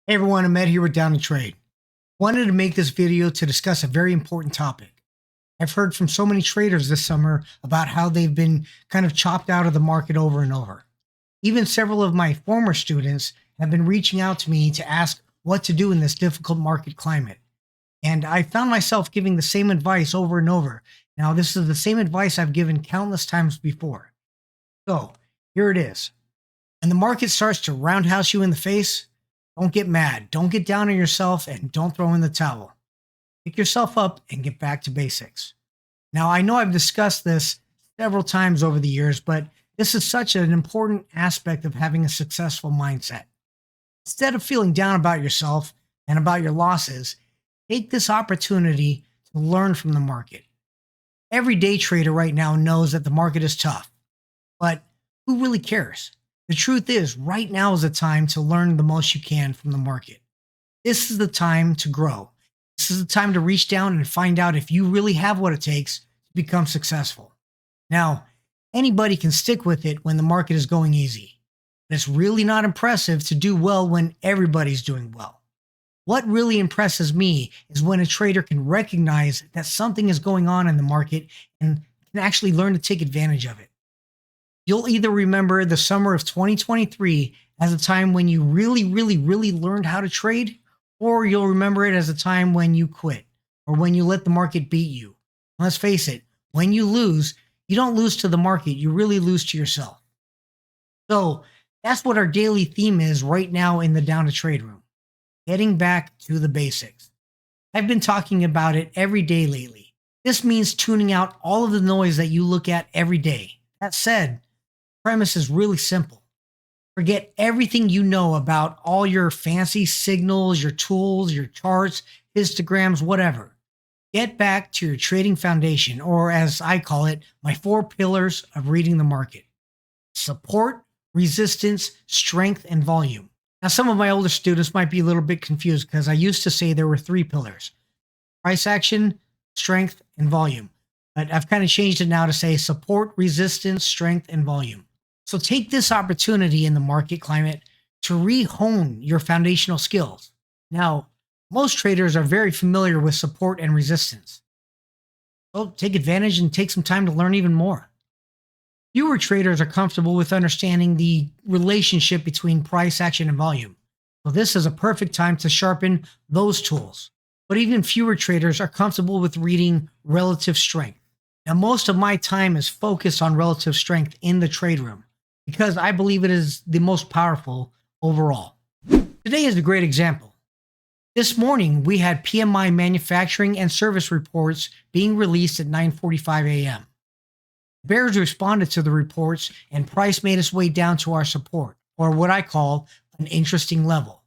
Hey everyone, I'm Ed here with Down to Trade. Wanted to make this video to discuss a very important topic. I've heard from so many traders this summer about how they've been kind of chopped out of the market over and over. Even several of my former students have been reaching out to me to ask what to do in this difficult market climate. And I found myself giving the same advice over and over. Now, this is the same advice I've given countless times before. So, here it is. When the market starts to roundhouse you in the face, don't get mad, don't get down on yourself, and don't throw in the towel. Pick yourself up and get back to basics. Now, I know I've discussed this several times over the years, but this is such an important aspect of having a successful mindset. Instead of feeling down about yourself and about your losses, take this opportunity to learn from the market. Every day trader right now knows that the market is tough, but who really cares? The truth is, right now is the time to learn the most you can from the market. This is the time to grow. This is the time to reach down and find out if you really have what it takes to become successful. Now, anybody can stick with it when the market is going easy. But it's really not impressive to do well when everybody's doing well. What really impresses me is when a trader can recognize that something is going on in the market and can actually learn to take advantage of it. You'll either remember the summer of 2023 as a time when you really learned how to trade, or you'll remember it as a time when you quit or when you let the market beat you. And let's face it, when you lose, you don't lose to the market, you really lose to yourself. So that's what our daily theme is right now in the Down to Trade room, getting back to the basics. I've been talking about it every day lately. This means tuning out all of the noise that you look at every day. That said, premise is really simple. Forget everything you know about all your fancy signals, your tools, your charts, histograms, whatever. Get back to your trading foundation, or as I call it, my 4 pillars of reading the market: support, resistance, strength, and volume. Now, some of my older students might be a little bit confused because I used to say there were 3 pillars: price action, strength, and volume. But I've kind of changed it now to say support, resistance, strength, and volume. So take this opportunity in the market climate to re-hone your foundational skills. Now, most traders are very familiar with support and resistance. So take advantage and take some time to learn even more. Fewer traders are comfortable with understanding the relationship between price action and volume. So this is a perfect time to sharpen those tools. But even fewer traders are comfortable with reading relative strength. Now, most of my time is focused on relative strength in the trade room because I believe it is the most powerful overall. Today is a great example. This morning, we had PMI manufacturing and service reports being released at 9:45 a.m. Bears responded to the reports and price made its way down to our support, or what I call an interesting level.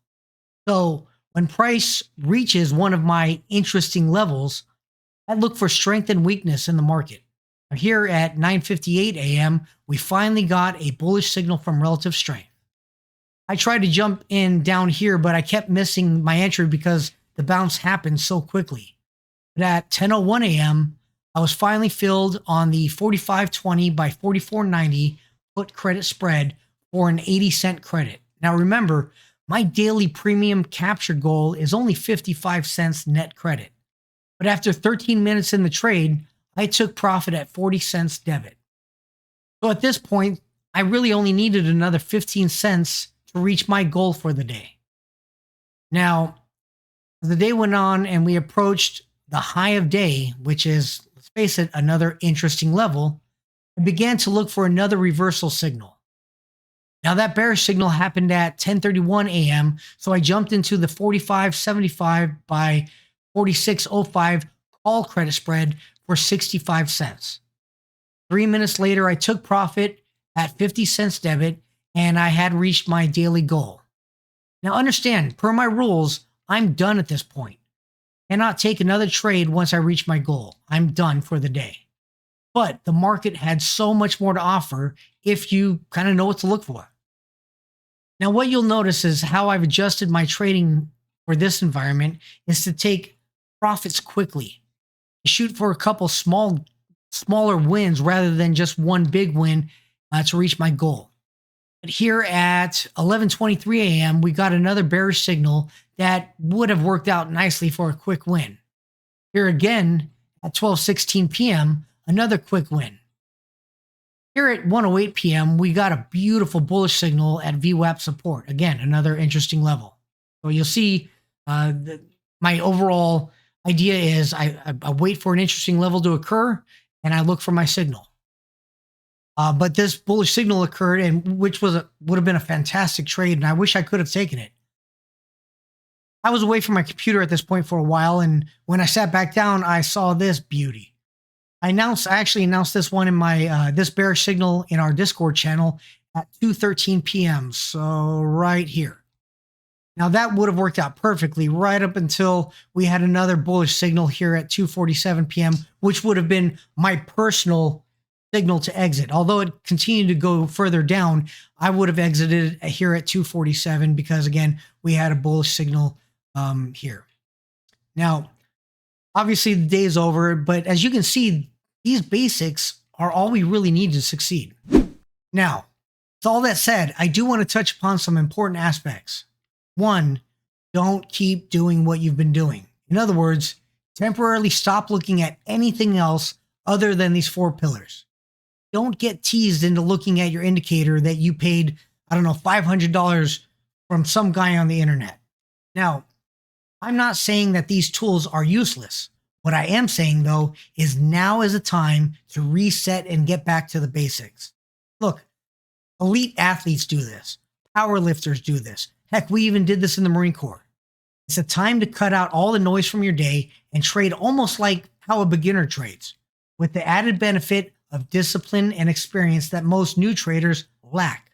So when price reaches one of my interesting levels, I look for strength and weakness in the market. Here at 9:58 a.m., we finally got a bullish signal from relative strength. I tried to jump in down here, but I kept missing my entry because the bounce happened so quickly. But at 10:01 a.m., I was finally filled on the 45.20 by 44.90 put credit spread for an 80-cent credit. Now remember, my daily premium capture goal is only 55 cents net credit. But after 13 minutes in the trade, I took profit at 40 cents debit. So at this point, I really only needed another 15 cents to reach my goal for the day. Now, as the day went on and we approached the high of day, which is, let's face it, another interesting level, I began to look for another reversal signal. Now that bearish signal happened at 10:31 a.m., so I jumped into the 45.75 by 46.05 call credit spread for 65 cents. 3 minutes later, I took profit at 50 cents debit and I had reached my daily goal. Now understand, per my rules, I'm done at this point. Cannot take another trade once I reach my goal. I'm done for the day. But the market had so much more to offer if you kind of know what to look for. Now what you'll notice is how I've adjusted my trading for this environment is to take profits quickly. Shoot for a couple smaller wins rather than just one big win to reach my goal. But here at 11:23 a.m., we got another bearish signal that would have worked out nicely for a quick win. Here again at 12:16 p.m., another quick win. Here at 1:08 p.m., we got a beautiful bullish signal at VWAP support. Again, another interesting level. So you'll see my overall idea is I wait for an interesting level to occur and I look for my signal. But this bullish signal occurred, and which would have been a fantastic trade, and I wish I could have taken it. I was away from my computer at this point for a while, and when I sat back down, I saw this beauty. I actually announced this one in my this bearish signal in our Discord channel at 2:13 p.m. So right here. Now that would have worked out perfectly right up until we had another bullish signal here at 2:47 p.m., which would have been my personal signal to exit. Although it continued to go further down, I would have exited here at 2:47 because again, we had a bullish signal here. Now, obviously the day is over, but as you can see, these basics are all we really need to succeed. Now, with all that said, I do want to touch upon some important aspects. One, don't keep doing what you've been doing. In other words, temporarily stop looking at anything else other than these 4 pillars. Don't get teased into looking at your indicator that you paid, I don't know, $500 from some guy on the internet. Now, I'm not saying that these tools are useless. What I am saying, though, is now is a time to reset and get back to the basics. Look, elite athletes do this. Power lifters do this. Heck, we even did this in the Marine Corps. It's a time to cut out all the noise from your day and trade almost like how a beginner trades, with the added benefit of discipline and experience that most new traders lack.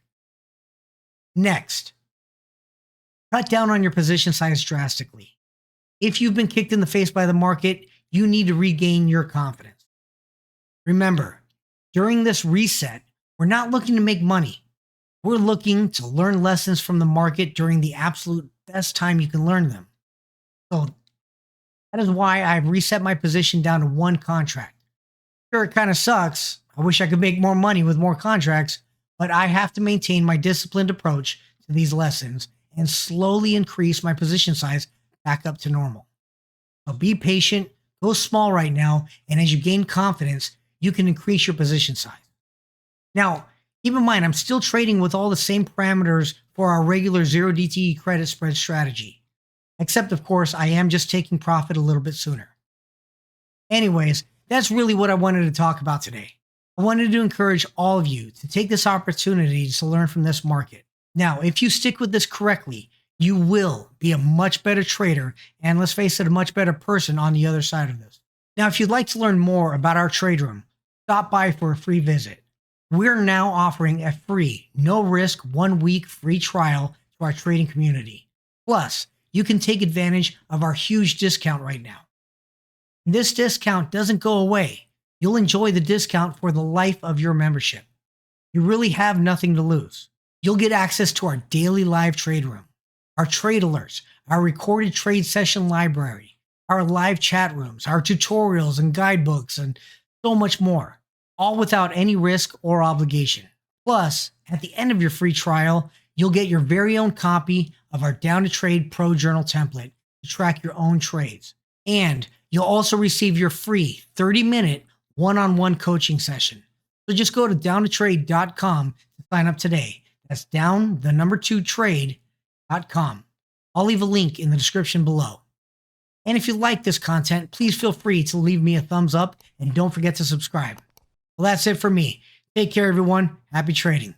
Next, cut down on your position size drastically. If you've been kicked in the face by the market, you need to regain your confidence. Remember, during this reset, we're not looking to make money. We're looking to learn lessons from the market during the absolute best time you can learn them. So that is why I've reset my position down to 1 contract. Sure, it kind of sucks. I wish I could make more money with more contracts, but I have to maintain my disciplined approach to these lessons and slowly increase my position size back up to normal. So be patient, go small right now, and as you gain confidence, you can increase your position size. Now, keep in mind, I'm still trading with all the same parameters for our regular 0 DTE credit spread strategy. Except, of course, I am just taking profit a little bit sooner. Anyways, that's really what I wanted to talk about today. I wanted to encourage all of you to take this opportunity to learn from this market. Now, if you stick with this correctly, you will be a much better trader and, let's face it, a much better person on the other side of this. Now, if you'd like to learn more about our trade room, stop by for a free visit. We're now offering a free, no-risk 1-week free trial to our trading community. Plus, you can take advantage of our huge discount right now. This discount doesn't go away. You'll enjoy the discount for the life of your membership. You really have nothing to lose. You'll get access to our daily live trade room, our trade alerts, our recorded trade session library, our live chat rooms, our tutorials and guidebooks, and so much more, all without any risk or obligation. Plus, at the end of your free trial, you'll get your very own copy of our Down to Trade Pro Journal template to track your own trades. And you'll also receive your free 30-minute one-on-one coaching session. So just go to downtotrade.com to sign up today. That's down2trade.com. I'll leave a link in the description below. And if you like this content, please feel free to leave me a thumbs up and don't forget to subscribe. Well, that's it for me. Take care, everyone. Happy trading.